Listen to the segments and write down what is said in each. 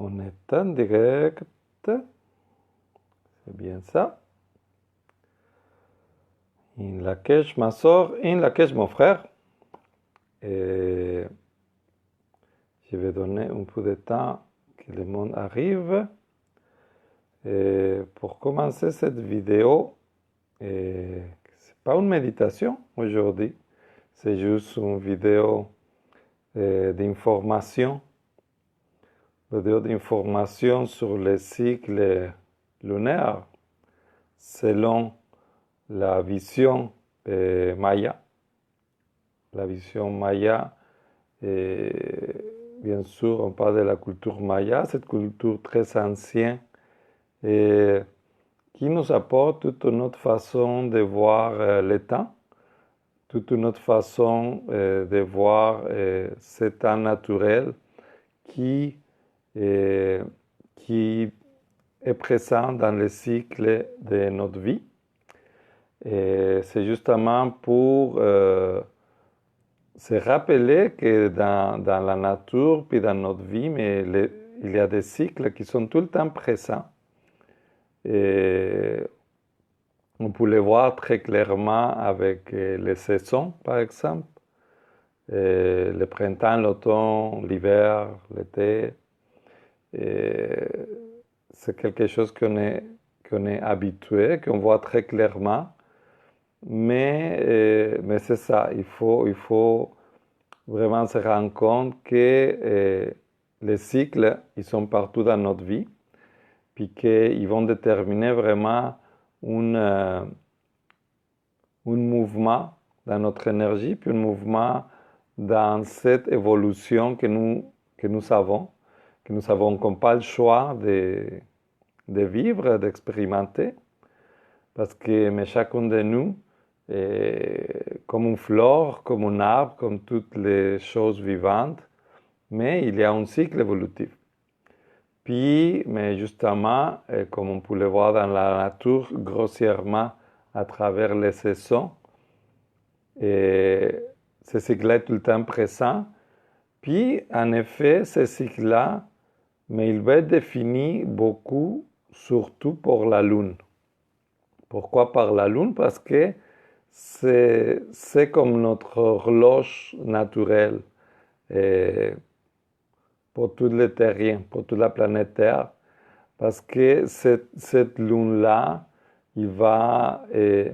On est en direct. C'est bien ça. In Lakesh ma sœur, in Lakesh mon frère. Et je vais donner un peu de temps que le monde arrive. Et pour commencer cette vidéo, c'est pas une méditation aujourd'hui, c'est juste une vidéo d'information. Vidéo d'information sur le cycle lunaire selon la vision maya. La vision maya, bien sûr, on parle de la culture maya, cette culture très ancienne qui nous apporte toute notre façon de voir le temps, toute notre façon de voir ce temps naturel qui est présent dans le cycle de notre vie. Et c'est justement pour se rappeler que dans la nature puis dans notre vie, il y a des cycles qui sont tout le temps présents. Et on peut les voir très clairement avec les saisons, par exemple. Le printemps, l'automne, l'hiver, l'été. C'est quelque chose qu'on est habitué, qu'on voit très clairement. Mais c'est ça, il faut vraiment se rendre compte que les cycles, ils sont partout dans notre vie, puis qu'ils vont déterminer vraiment un mouvement dans notre énergie, puis un mouvement dans cette évolution que nous avons qu'on n'a pas le choix de vivre, d'expérimenter, parce que chacun de nous, comme une fleur, comme un arbre, comme toutes les choses vivantes, mais il y a un cycle évolutif. Puis, mais justement, comme on peut le voir dans la nature, grossièrement, à travers les saisons, ce cycle-là est tout le temps présent. Puis, en effet, ce cycle-là, mais il va être défini beaucoup, surtout pour la Lune. Pourquoi par la Lune? Parce que c'est comme notre horloge naturelle pour tout le terrien, pour toute la planète Terre. Parce que cette Lune-là, il va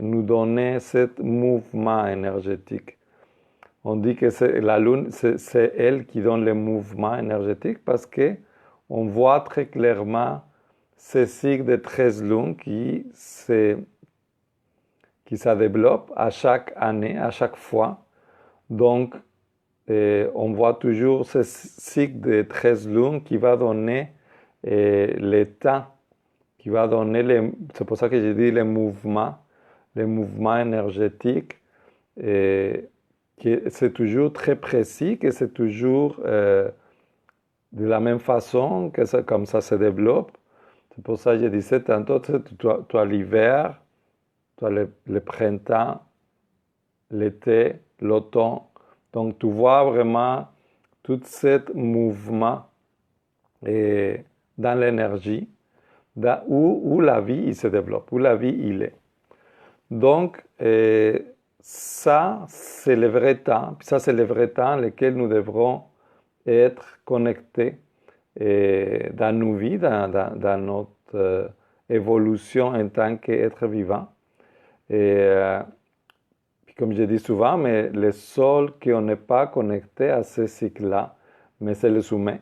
nous donner ce mouvement énergétique. On dit que la Lune, c'est elle qui donne le mouvement énergétique parce que on voit très clairement ce cycle de 13 lunes qui se développe à chaque année, à chaque fois. Donc, on voit toujours ce cycle de 13 lunes qui va donner le temps, qui va donner, c'est pour ça que j'ai dit le mouvement énergétique, que c'est toujours très précis, que c'est toujours de la même façon, comme ça se développe. C'est pour ça que je disais tantôt, tu as l'hiver, tu as le printemps, l'été, l'automne. Donc tu vois vraiment tout ce mouvement dans l'énergie, où la vie il se développe, où la vie il est. Donc ça, c'est le vrai temps. Puis ça, c'est le vrai temps lequel nous devrons être connectés dans nos vies, dans notre évolution en tant qu'être vivant. Puis comme je dis souvent, mais le seul qu'on n'est pas connecté à ce cycle-là, mais c'est les humains.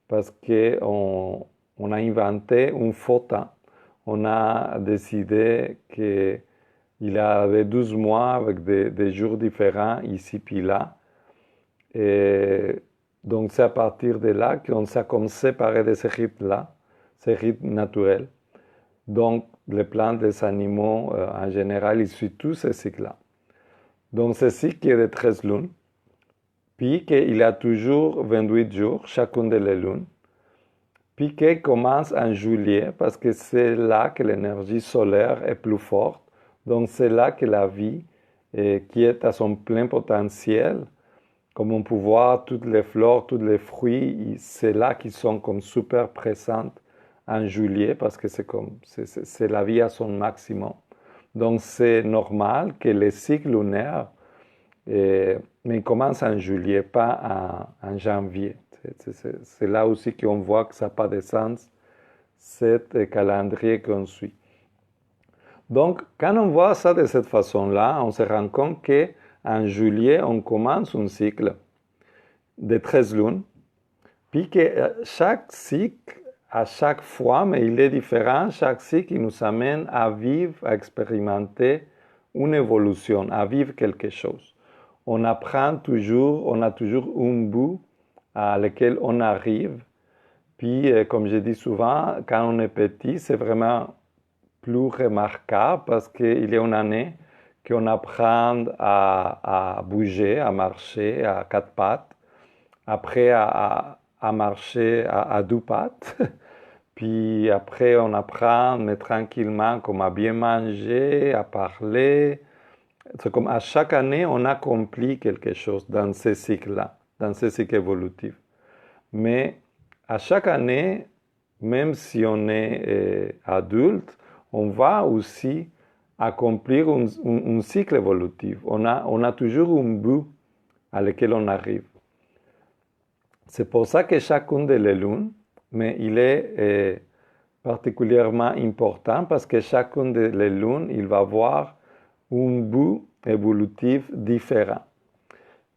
Parce qu'on a inventé un faux temps. On a décidé qu'il y avait 12 mois avec des jours différents ici puis là. Et donc c'est à partir de là qu'on s'est comme séparé de ce rythme-là, ce rythme naturel. Donc les plantes, les animaux en général, ils suivent tous ce cycle-là. Donc ce cycle est de 13 lunes, puis qu'il y a toujours 28 jours, chacune de les lunes, puis qu'il commence en juillet parce que c'est là que l'énergie solaire est plus forte. Donc c'est là que la vie, qui est à son plein potentiel, Comme on peut voir, toutes les fleurs, tous les fruits, c'est là qui sont comme super présentes en juillet parce que c'est la vie à son maximum. Donc c'est normal que les cycles lunaires mais commencent en juillet, pas en janvier. C'est là aussi qu'on voit que ça n'a pas de sens, cet calendrier qu'on suit. Donc, quand on voit ça de cette façon-là, on se rend compte qu'en juillet, on commence un cycle de 13 lunes, puis que chaque cycle, à chaque fois, mais il est différent, chaque cycle il nous amène à vivre, à expérimenter une évolution, à vivre quelque chose. On apprend toujours, on a toujours un bout à lequel on arrive. Puis, comme je dis souvent, quand on est petit, c'est vraiment plus remarquable parce qu'il y a une année qu'on apprend à bouger, à marcher à quatre pattes, après à marcher à deux pattes, puis après on apprend mais tranquillement comme à bien manger, à parler. C'est comme à chaque année on accomplit quelque chose dans ces cycles-là, dans ces cycles évolutifs. Mais à chaque année, même si on est adulte, on va aussi accomplir un cycle évolutif. On a toujours un but à lequel on arrive. C'est pour ça que chacune des lunes, mais il est particulièrement important parce que chacune des lunes, il va avoir un but évolutif différent.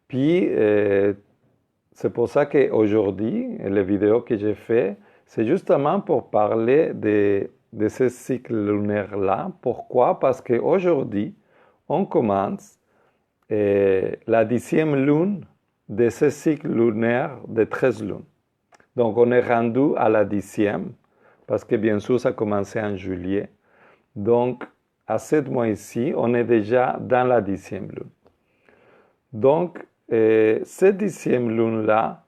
Puis, c'est pour ça qu'aujourd'hui, les vidéos que j'ai faites, c'est justement pour parler de ces cycles lunaires-là. Pourquoi? Parce qu'aujourd'hui, on commence la 10e lune de ce cycle lunaire de 13 lunes. Donc, on est rendu à la 10e, parce que bien sûr, ça a commencé en juillet. Donc, à 7 mois ici, on est déjà dans la 10e lune. Donc, cette 10e lune-là,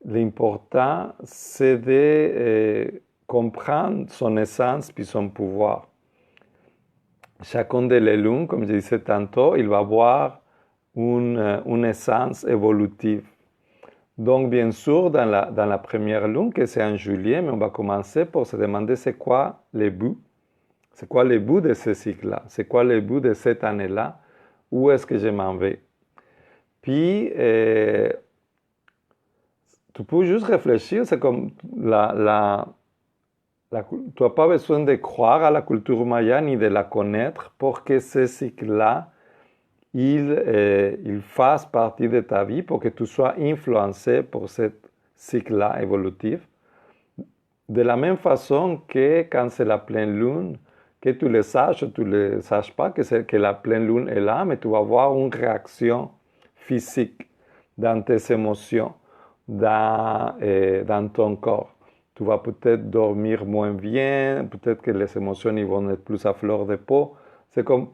l'important, c'est de comprendre son essence puis son pouvoir. Chacune des lunes, comme je disais tantôt, il va avoir une essence évolutive. Donc, bien sûr, dans la première lune, que c'est en juillet, mais on va commencer pour se demander c'est quoi le but. C'est quoi le but de ce cycle-là? C'est quoi le but de cette année-là? Où est-ce que je m'en vais? Puis, tu peux juste réfléchir, c'est comme tu n'as pas besoin de croire à la culture maya ni de la connaître pour que ce cycle-là, il fasse partie de ta vie, pour que tu sois influencé par ce cycle-là évolutif. De la même façon que quand c'est la pleine lune, que tu le saches ou tu ne le saches pas, que la pleine lune est là, mais tu vas avoir une réaction physique dans tes émotions, dans ton corps. Tu vas peut-être dormir moins bien, peut-être que les émotions ils vont être plus à fleur de peau. C'est comme,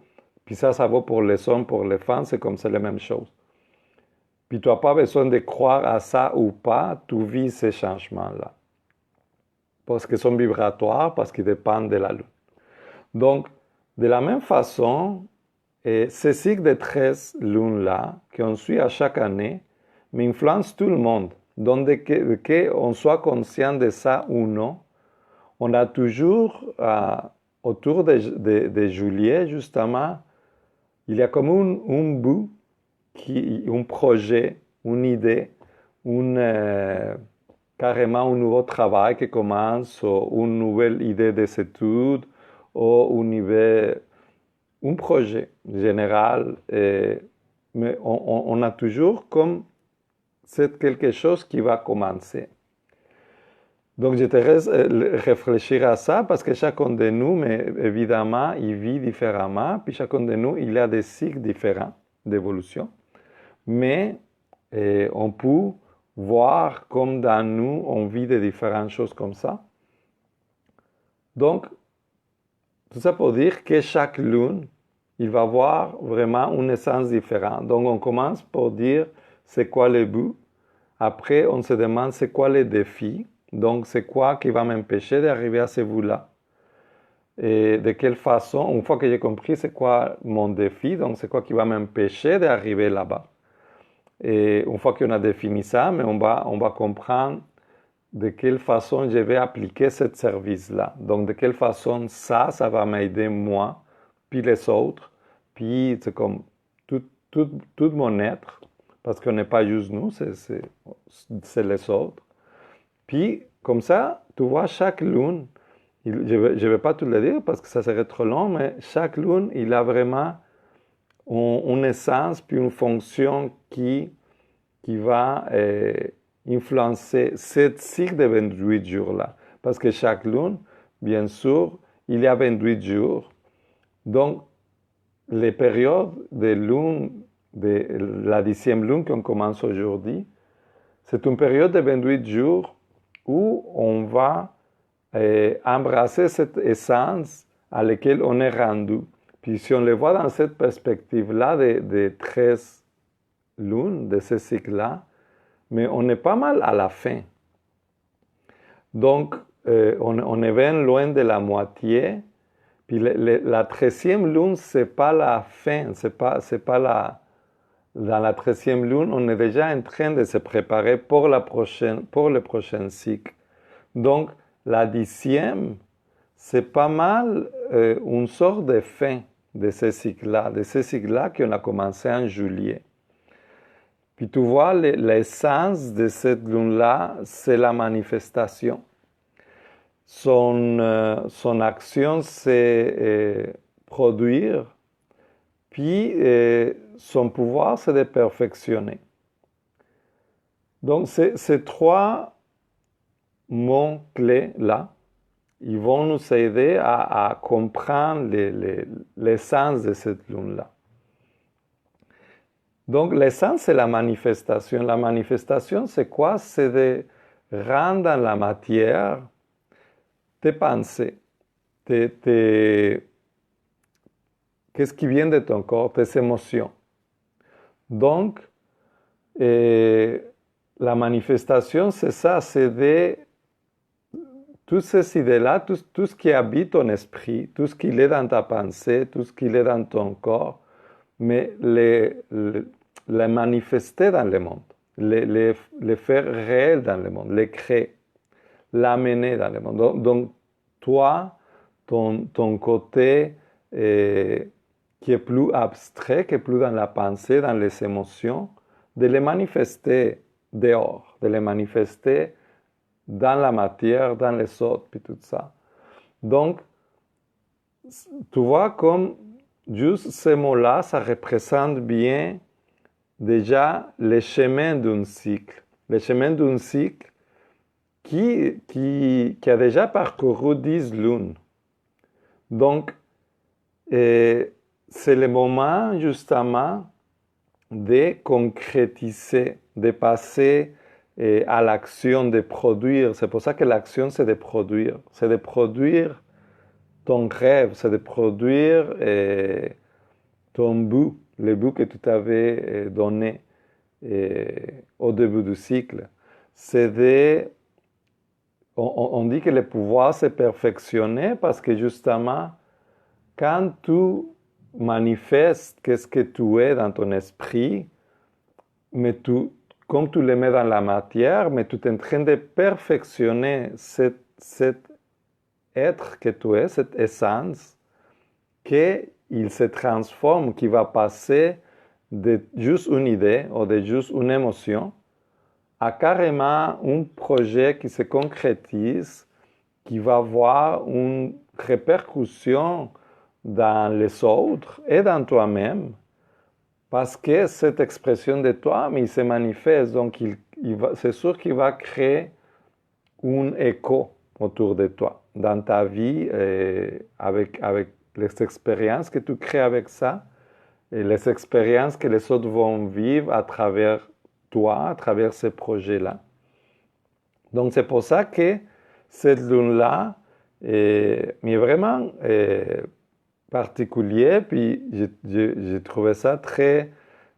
puis ça vaut pour les hommes, pour les femmes, c'est comme c'est la même chose. Puis tu n'as pas besoin de croire à ça ou pas, tu vis ces changements-là. Parce qu'ils sont vibratoires, parce qu'ils dépendent de la lune. Donc, de la même façon, ces cycles de 13 lunes-là, qu'on suit à chaque année, m'influencent tout le monde. Donc, qu'on soit conscient de ça ou non, on a toujours, autour de juillet, justement, il y a comme un but, un projet, une idée, carrément un nouveau travail qui commence, ou une nouvelle idée des études, ou un projet général. Mais on a toujours comme c'est quelque chose qui va commencer. Donc, je te laisse réfléchir à ça parce que chacun de nous, mais évidemment, il vit différemment. Puis chacun de nous, il a des cycles différents d'évolution. Mais on peut voir comme dans nous, on vit de différentes choses comme ça. Donc, tout ça pour dire que chaque lune, il va avoir vraiment une essence différente. Donc, on commence par dire c'est quoi le but. Après, on se demande c'est quoi les défis. Donc, c'est quoi qui va m'empêcher d'arriver à ce but-là? Et de quelle façon, une fois que j'ai compris c'est quoi mon défi, donc c'est quoi qui va m'empêcher d'arriver là-bas? Et une fois qu'on a défini ça, mais on va comprendre de quelle façon je vais appliquer ce service-là. Donc, de quelle façon ça va m'aider moi, puis les autres, puis c'est comme tout mon être, parce qu'on n'est pas juste nous, c'est les autres. Puis, comme ça, tu vois, chaque lune, je ne vais pas tout le dire parce que ça serait trop long, mais chaque lune, il a vraiment une essence puis une fonction qui va influencer ce cycle de 28 jours-là. Parce que chaque lune, bien sûr, il y a 28 jours. Donc, les périodes de lune, de la 10e lune qu'on commence aujourd'hui, c'est une période de 28 jours où on va embrasser cette essence à laquelle on est rendu. Puis si on le voit dans cette perspective-là de 13 lunes, de ce cycle-là, mais on est pas mal à la fin. Donc, on est bien loin de la moitié. Puis la 13e lune, c'est pas la fin, c'est pas la... Dans la 13e lune, on est déjà en train de se préparer pour le prochain cycle. Donc, la 10e, c'est pas mal une sorte de fin de ce cycle-là qu'on a commencé en juillet. Puis tu vois, l'essence de cette lune-là, c'est la manifestation. Son action, c'est produire, puis son pouvoir, c'est de perfectionner. Donc, ces trois mots-clés-là, ils vont nous aider à comprendre l'essence de cette lune-là. Donc, l'essence, c'est la manifestation. La manifestation, c'est quoi? C'est de rendre dans la matière tes pensées, qu'est-ce qui vient de ton corps, tes émotions. Donc, la manifestation, c'est ça, c'est de toutes ces idées-là, tout ce qui habite ton esprit, tout ce qui est dans ta pensée, tout ce qui est dans ton corps, mais les manifester dans le monde, les faire réel dans le monde, les créer, l'amener dans le monde. Donc toi, ton côté qui est plus abstrait, qui est plus dans la pensée, dans les émotions, de les manifester dehors, de les manifester dans la matière, dans les autres, puis tout ça. Donc, tu vois comme juste ces mots-là, ça représente bien déjà le chemin d'un cycle. Le chemin d'un cycle qui a déjà parcouru 10 lunes. Donc, c'est le moment justement de concrétiser, de passer à l'action de produire. C'est pour ça que l'action, c'est de produire. C'est de produire ton rêve, c'est de produire ton but, le but que tu t'avais donné au début du cycle. C'est de... On dit que le pouvoir s'est perfectionné parce que justement, quand tu manifestes qu'est-ce que tu es dans ton esprit, mais comme tu le mets dans la matière, mais tu es en train de perfectionner cet être que tu es, cette essence, qu'il se transforme, qui va passer de juste une idée ou de juste une émotion à carrément un projet qui se concrétise, qui va avoir une répercussion dans les autres et dans toi-même, parce que cette expression de toi, mais il se manifeste, donc c'est sûr qu'il va créer un écho autour de toi, dans ta vie, avec les expériences que tu crées avec ça, et les expériences que les autres vont vivre à travers toi, à travers ces projets-là. Donc c'est pour ça que cette lune-là est vraiment particulier, puis j'ai trouvé ça très...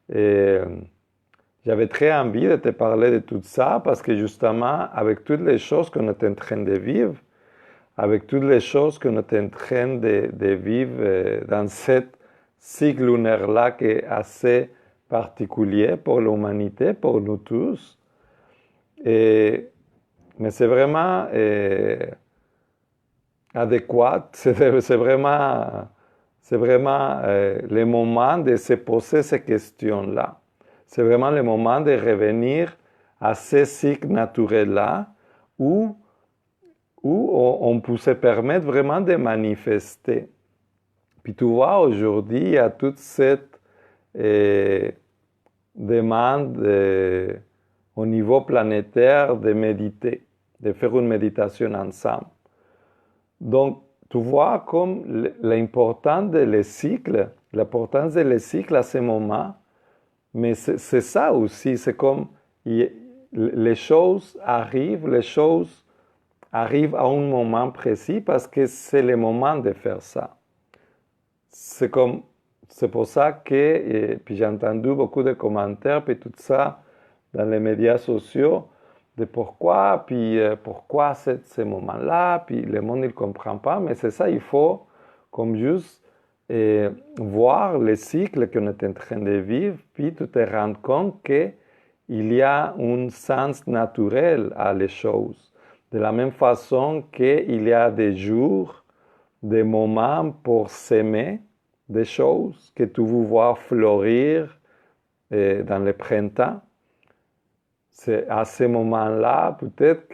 j'avais très envie de te parler de tout ça, parce que justement, avec toutes les choses qu'on est en train de vivre, avec toutes les choses qu'on est en train de vivre dans cette cycle lunaire-là qui est assez particulier pour l'humanité, pour nous tous. Mais c'est vraiment adéquat, c'est vraiment le moment de se poser ces questions-là. C'est vraiment le moment de revenir à ces cycles naturels-là où on peut se permettre vraiment de manifester. Puis tu vois, aujourd'hui, il y a toute cette demande au niveau planétaire de méditer, de faire une méditation ensemble. Donc, tu vois comme l'importance des cycles, l'importance des cycles à ce moment, mais c'est ça aussi, c'est comme les choses arrivent à un moment précis parce que c'est le moment de faire ça. C'est pour ça que, puis j'ai entendu beaucoup de commentaires, puis tout ça dans les médias sociaux, de pourquoi ce moment-là, puis le monde ne comprend pas, mais c'est ça, il faut comme juste voir les cycles qu'on est en train de vivre, puis tu te rends compte qu'il y a un sens naturel à les choses. De la même façon qu'il y a des jours, des moments pour s'aimer, des choses que tu veux voir fleurir dans le printemps. C'est à ce moment-là, peut-être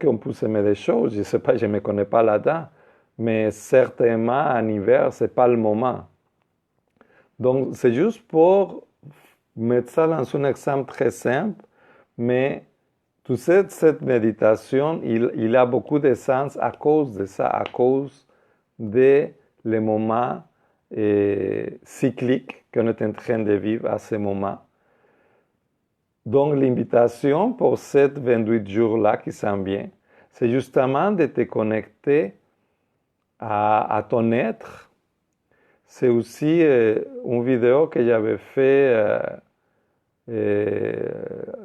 qu'on peut s'aimer des choses, je ne sais pas, je ne me connais pas là-dedans, mais certainement en hiver, ce n'est pas le moment. Donc, c'est juste pour mettre ça dans un exemple très simple, mais tu sais, cette méditation, il a beaucoup de sens à cause de ça, à cause des moments cycliques qu'on est en train de vivre à ce moment. Donc, l'invitation pour ces 28 jours-là qui s'en vient, c'est justement de te connecter à ton être. C'est aussi une vidéo que j'avais fait,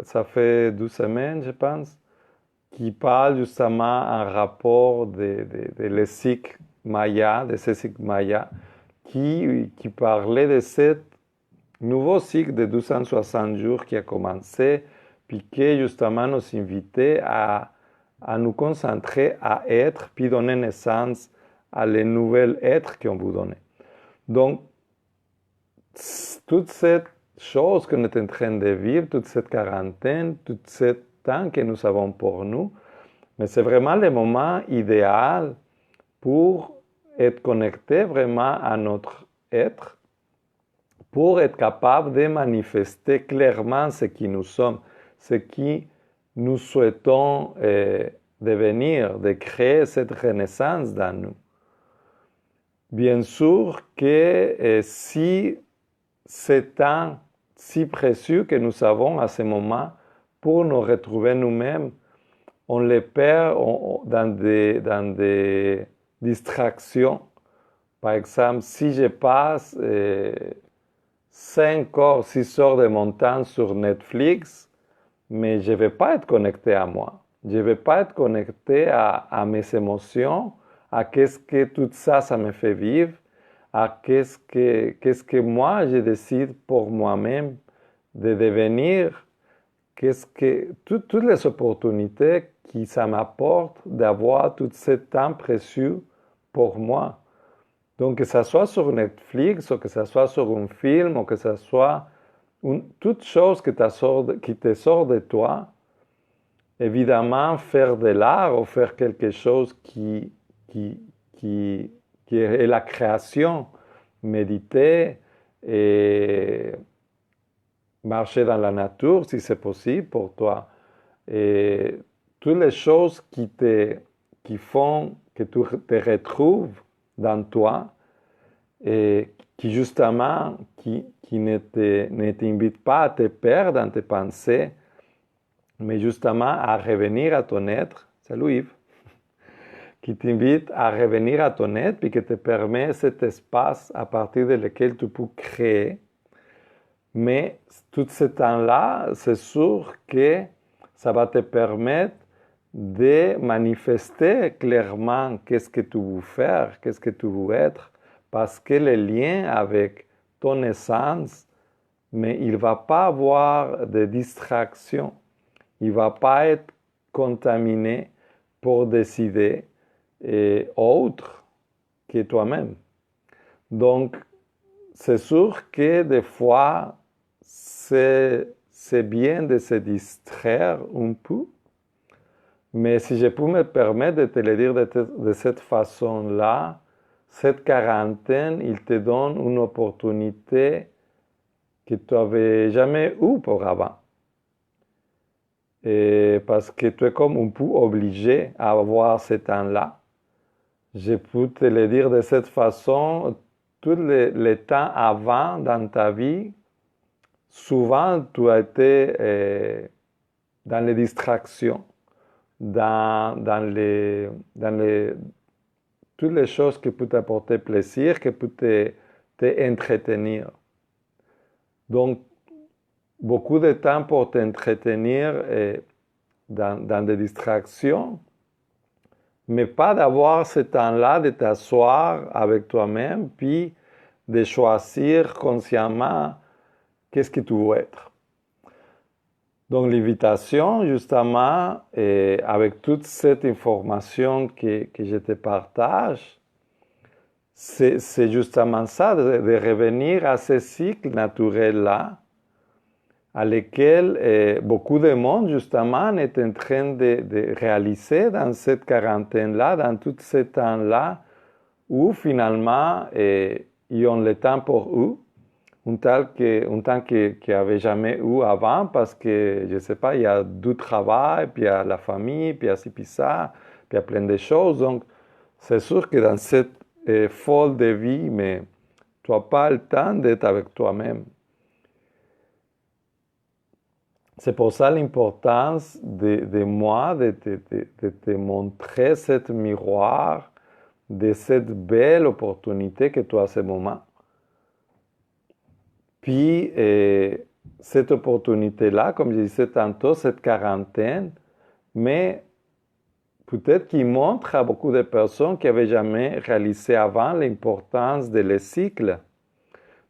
ça fait 12 semaines, je pense, qui parle justement en rapport de les cycles Maya, de ces cycles Maya, qui parlait de ce nouveau cycle de 260 jours qui a commencé, puis qui justement nous invitait à nous concentrer à être, puis donner naissance à les nouveaux êtres qu'on vous donne. Donc, toute cette chose qu'on est en train de vivre, toute cette quarantaine, tout ce temps que nous avons pour nous, mais c'est vraiment le moment idéal pour être connecté vraiment à notre être, pour être capable de manifester clairement ce qui nous sommes, ce qui nous souhaitons devenir, de créer cette renaissance dans nous. Bien sûr que si ce temps si précieux que nous avons à ce moment pour nous retrouver nous-mêmes, on les perd dans des distractions. Par exemple, si je passe 5 heures, 6 heures de mon temps sur Netflix, mais je ne vais pas être connecté à moi. Je ne vais pas être connecté à mes émotions, à qu'est-ce que tout ça, ça me fait vivre, à qu'est-ce que moi, je décide pour moi-même de devenir, toutes les opportunités qui ça m'apporte d'avoir tout ce temps précieux pour moi. Donc, que ce soit sur Netflix, ou que ce soit sur un film, ou que ce soit toute chose qui te sort de toi, évidemment, faire de l'art ou faire quelque chose qui est la création, méditer et marcher dans la nature, si c'est possible pour toi. Et toutes les choses qui font que tu te retrouves dans toi et qui justement ne t'invitent pas à te perdre dans tes pensées, mais justement à revenir à ton être. Salut Yves. Qui t'invite à revenir à ton être et qui te permet cet espace à partir de lequel tu peux créer. Mais tout ce temps-là, c'est sûr que ça va te permettre de manifester clairement qu'est-ce que tu veux faire, qu'est-ce que tu veux être, parce que le lien avec ton essence, mais il ne va pas avoir de distraction. Il ne va pas être contaminé pour décider autre que toi-même. Donc, c'est sûr que des fois, c'est bien de se distraire un peu, mais si je peux me permettre de te le dire de cette façon-là, cette quarantaine, il te donne une opportunité que tu n'avais jamais eue auparavant. Et parce que tu es comme un peu obligé à avoir ce temps-là. Je peux te le dire de cette façon, tous les temps avant dans ta vie, souvent tu as été dans les distractions, dans toutes les choses qui peuvent t'apporter plaisir, qui peuvent t'entretenir. Donc, beaucoup de temps pour t'entretenir dans des distractions, mais pas d'avoir ce temps-là de t'asseoir avec toi-même, puis de choisir consciemment qu'est-ce que tu veux être. Donc l'invitation, justement, avec toute cette information que je te partage, c'est justement ça, de revenir à ce cycle naturel-là, à lequel beaucoup de monde, justement, est en train de réaliser dans cette quarantaine-là, dans tout ce temps-là, où finalement, ils ont le temps pour eux, un temps qu'ils n'avaient jamais eu avant, parce que, je ne sais pas, il y a du travail, puis il y a la famille, puis il y a ci, puis ça, puis il y a plein de choses. Donc, c'est sûr que dans cette folle de vie, mais tu n'as pas le temps d'être avec toi-même. C'est pour ça l'importance de moi, de te montrer cette miroir, de cette belle opportunité que tu as à ce moment. Puis, cette opportunité-là, comme je disais tantôt, cette quarantaine, mais peut-être qu'il montre à beaucoup de personnes qui n'avaient jamais réalisé avant l'importance de les cycles.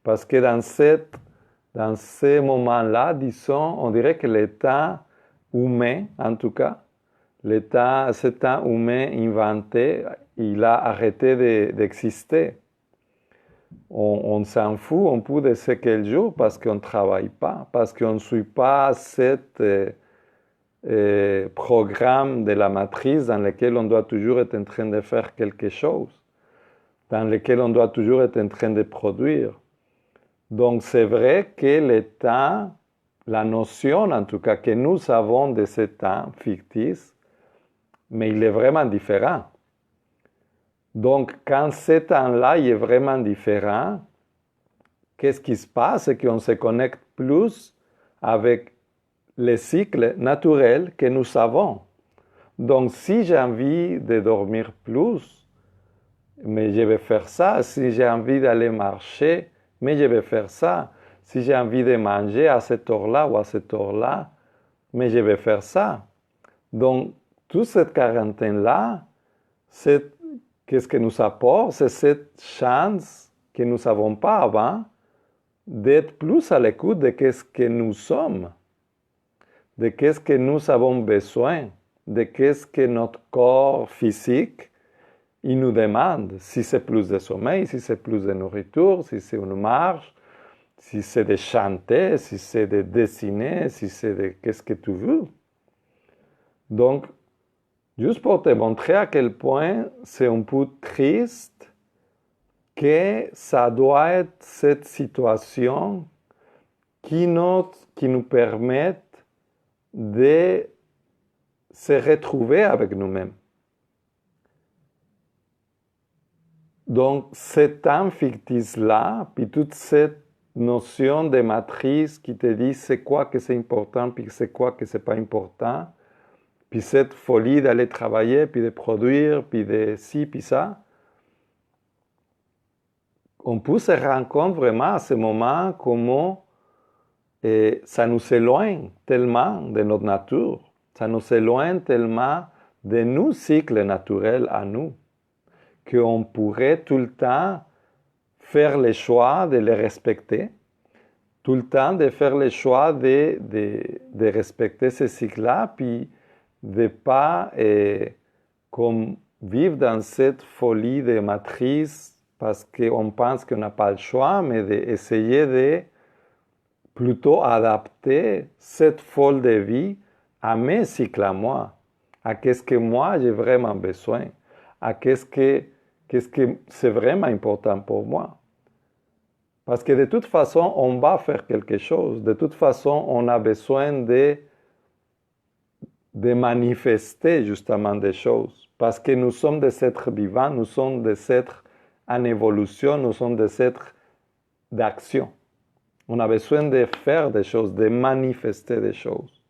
Parce que dans ces moments-là, disons, on dirait que l'état humain, en tout cas, ce temps humain inventé, il a arrêté d'exister. On s'en fout un peu de ce quel jour parce qu'on ne travaille pas, parce qu'on ne suit pas cet programme de la matrice dans lequel on doit toujours être en train de faire quelque chose, dans lequel on doit toujours être en train de produire. Donc c'est vrai que le temps, la notion en tout cas que nous avons de ce temps fictif, mais il est vraiment différent. Donc quand ce temps-là il est vraiment différent, qu'est-ce qui se passe? C'est qu'on se connecte plus avec les cycles naturels que nous avons. Donc si j'ai envie de dormir plus, mais je vais faire ça. Si j'ai envie d'aller marcher, mais je vais faire ça. Si j'ai envie de manger à cette heure-là ou à cette heure-là, mais je vais faire ça. Donc, toute cette quarantaine-là, qu'est-ce que nous apporte? C'est cette chance que nous n'avons pas avant d'être plus à l'écoute de qu'est-ce que nous sommes, de qu'est-ce que nous avons besoin, de qu'est-ce que notre corps physique il nous demande, si c'est plus de sommeil, si c'est plus de nourriture, si c'est une marche, si c'est de chanter, si c'est de dessiner, si c'est de qu'est-ce que tu veux. Donc, juste pour te montrer à quel point c'est un peu triste que ça doit être cette situation qui nous permette de se retrouver avec nous-mêmes. Donc, ce temps fictif-là, puis toute cette notion de matrice qui te dit c'est quoi que c'est important, puis c'est quoi que c'est pas important, puis cette folie d'aller travailler, puis de produire, puis de ci, puis ça, on peut se rendre compte vraiment à ce moment comment ça nous éloigne tellement de notre nature, ça nous éloigne tellement de nos cycles naturels à nous, qu'on pourrait tout le temps faire le choix de les respecter, tout le temps de faire le choix de respecter ce cycle-là, puis de ne pas comme vivre dans cette folie de matrice parce qu'on pense qu'on n'a pas le choix, mais d'essayer de plutôt adapter cette folie de vie à mes cycles à moi, à qu'est-ce que moi j'ai vraiment besoin, à qu'est-ce que c'est vraiment important pour moi. Parce que de toute façon, on va faire quelque chose. De toute façon, on a besoin de manifester justement des choses. Parce que nous sommes des êtres vivants, nous sommes des êtres en évolution, nous sommes des êtres d'action. On a besoin de faire des choses, de manifester des choses.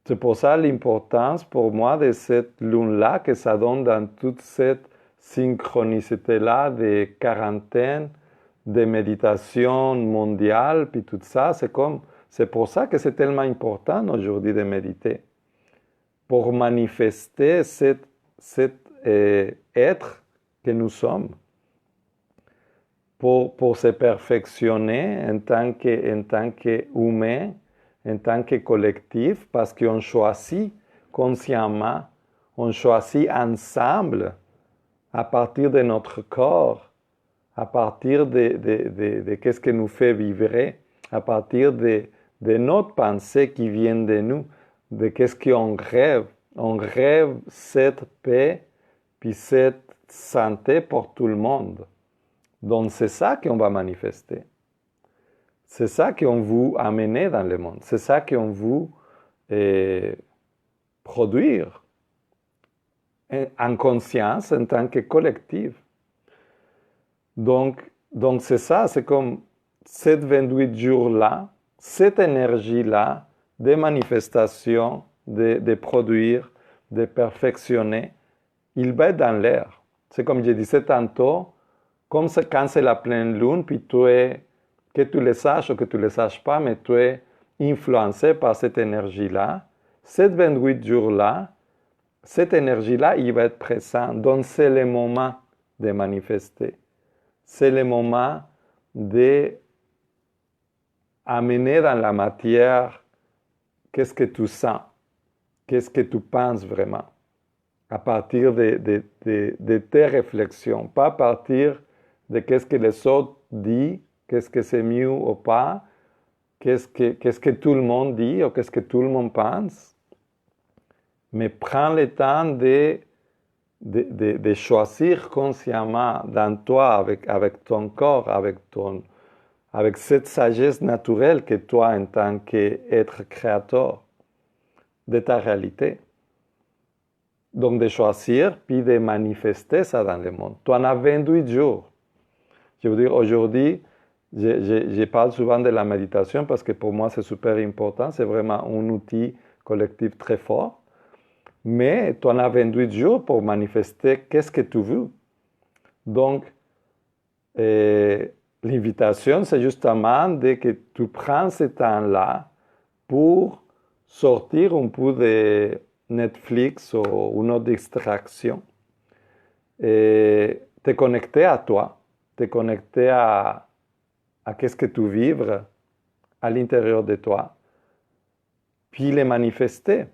C'est pour ça l'importance pour moi de cette lune-là, que ça donne dans toute cette synchronicité-là de quarantaine, de méditation mondiale, puis tout ça. C'est pour ça que c'est tellement important aujourd'hui de méditer. Pour manifester cet être que nous sommes. Pour se perfectionner en tant qu'humain, en tant que collectif, parce qu'on choisit consciemment, on choisit ensemble, à partir de notre corps, à partir de qu'est-ce que nous fait vibrer, à partir de notre pensée qui vient de nous, de qu'est-ce qu'on rêve. On rêve cette paix, puis cette santé pour tout le monde. Donc c'est ça qu'on va manifester. C'est ça qu'on veut amener dans le monde. C'est ça qu'on veut produire en conscience, en tant que collectif. Donc c'est ça, c'est comme ces 28 jours-là, cette énergie-là de manifestation, de produire, de perfectionner, il va être dans l'air. C'est comme je disais tantôt, comme quand c'est la pleine lune, puis que tu le saches ou que tu ne le saches pas, mais tu es influencé par cette énergie-là, ces 28 jours-là, cette énergie-là, il va être présent. Donc c'est le moment de manifester. C'est le moment d'amener dans la matière qu'est-ce que tu sens, qu'est-ce que tu penses vraiment, à partir de tes réflexions, pas à partir de qu'est-ce que les autres disent, qu'est-ce que c'est mieux ou pas, qu'est-ce que tout le monde dit ou qu'est-ce que tout le monde pense. Mais prends le temps de choisir consciemment dans toi, avec ton corps, avec cette sagesse naturelle que toi, en tant qu'être créateur de ta réalité. Donc de choisir, puis de manifester ça dans le monde. Tu en as 28 jours. Je veux dire, aujourd'hui, je parle souvent de la méditation parce que pour moi, c'est super important. C'est vraiment un outil collectif très fort. Mais tu en as 28 jours pour manifester qu'est-ce que tu veux. Donc, l'invitation, c'est justement que tu prends ce temps-là pour sortir un peu de Netflix ou une autre distraction et te connecter à toi, te connecter à qu'est-ce que tu vibres à l'intérieur de toi, puis les manifester.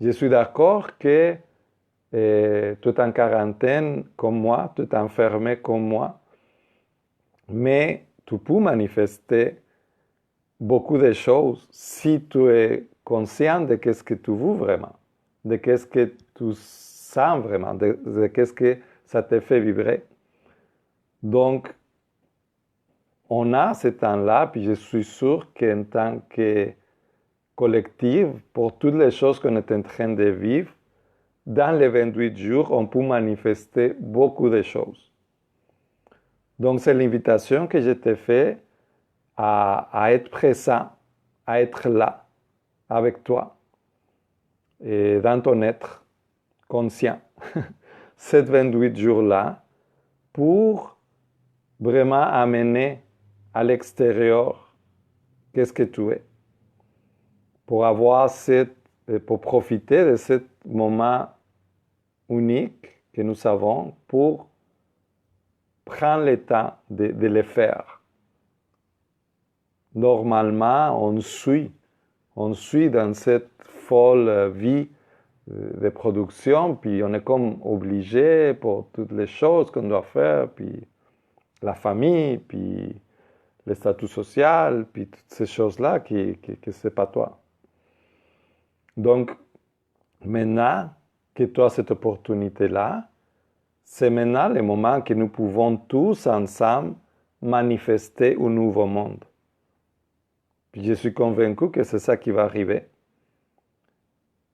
Je suis d'accord que tu es en quarantaine comme moi, tu es enfermé comme moi, mais tu peux manifester beaucoup de choses si tu es conscient de qu'est-ce que tu veux vraiment, de qu'est-ce que tu sens vraiment, de qu'est-ce que ça te fait vibrer. Donc, on a ce temps-là, puis je suis sûr qu'en tant que collectif, pour toutes les choses qu'on est en train de vivre, dans les 28 jours, on peut manifester beaucoup de choses. Donc, c'est l'invitation que je te fais à être présent, à être là, avec toi, et dans ton être conscient. Ces 28 jours-là, pour vraiment amener à l'extérieur qu'est-ce que tu es. Pour profiter de ce moment unique que nous avons pour prends le temps de le faire. Normalement, on suit dans cette folle vie de production, puis on est comme obligé pour toutes les choses qu'on doit faire, puis la famille, puis le statut social, puis toutes ces choses-là que c'est pas toi. Donc, maintenant que tu as cette opportunité-là, c'est maintenant le moment que nous pouvons tous ensemble manifester un nouveau monde. Puis je suis convaincu que c'est ça qui va arriver.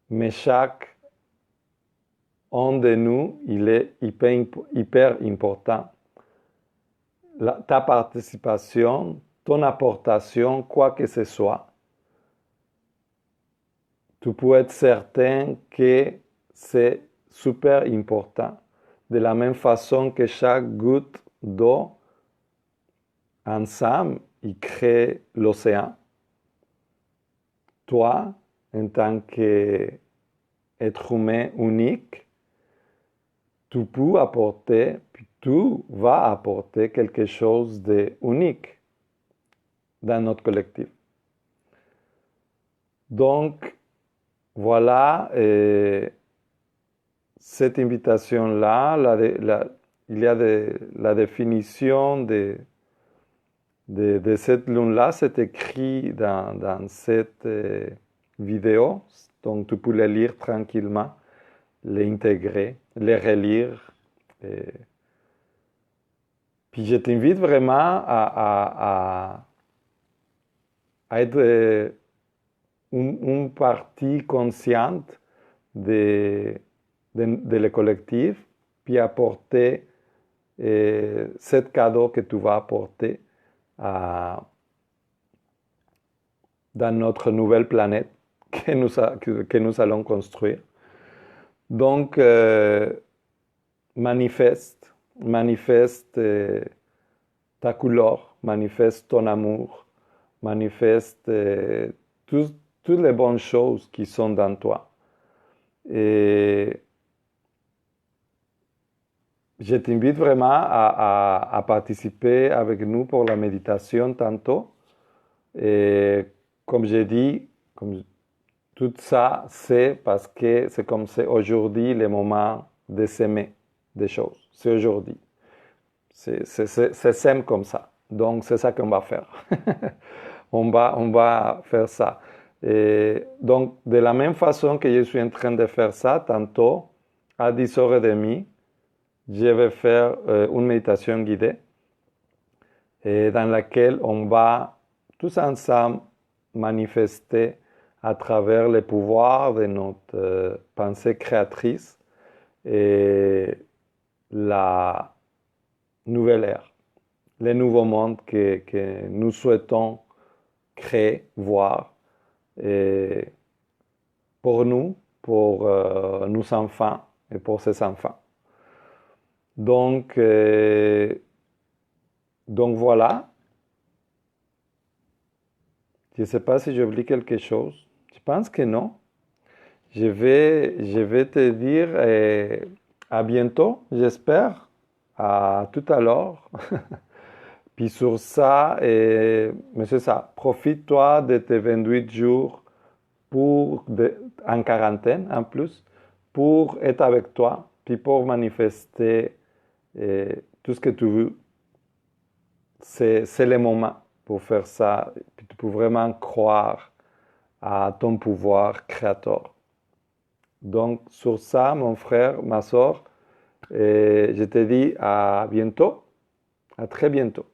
Mais chaque un de nous, il est hyper important. Ta participation, ton apportation, quoi que ce soit, tu peux être certain que c'est super important. De la même façon que chaque goutte d'eau, ensemble, il crée l'océan. Toi, en tant qu'être humain unique, tu peux apporter, puis tu vas apporter quelque chose d'unique dans notre collectif. Donc, voilà, cette invitation-là, il y a la définition de cette lune-là, c'est écrit dans cette vidéo, donc tu peux le lire tranquillement, l'intégrer, le relire. Puis je t'invite vraiment à être une partie consciente de le collectif, puis apporter ce cadeau que tu vas apporter dans notre nouvelle planète que nous allons construire. Donc, manifeste ta couleur, manifeste ton amour, manifeste toutes les bonnes choses qui sont dans toi. Et je t'invite vraiment à participer avec nous pour la méditation tantôt. Et comme j'ai dit, tout ça, c'est parce que c'est comme c'est aujourd'hui le moment de s'aimer des choses. C'est aujourd'hui. C'est simple comme ça. Donc, c'est ça qu'on va faire. on va faire ça. Et donc, de la même façon que je suis en train de faire ça, tantôt, à 10h30, je vais faire une méditation guidée dans laquelle on va tous ensemble manifester à travers le pouvoir de notre pensée créatrice et la nouvelle ère, le nouveau monde que nous souhaitons créer, voir, et pour nous, pour nos enfants et pour ses enfants. Donc voilà. Je ne sais pas si j'oublie quelque chose. Je pense que non. Je vais te dire à bientôt, j'espère. À tout à l'heure. Puis sur ça, mais c'est ça, profite-toi de tes 28 jours en quarantaine en plus, pour être avec toi, puis pour manifester tout ce que tu veux. C'est le moment pour faire ça, puis tu peux vraiment croire à ton pouvoir créateur. Donc sur ça, mon frère, ma soeur, je te dis à bientôt, à très bientôt.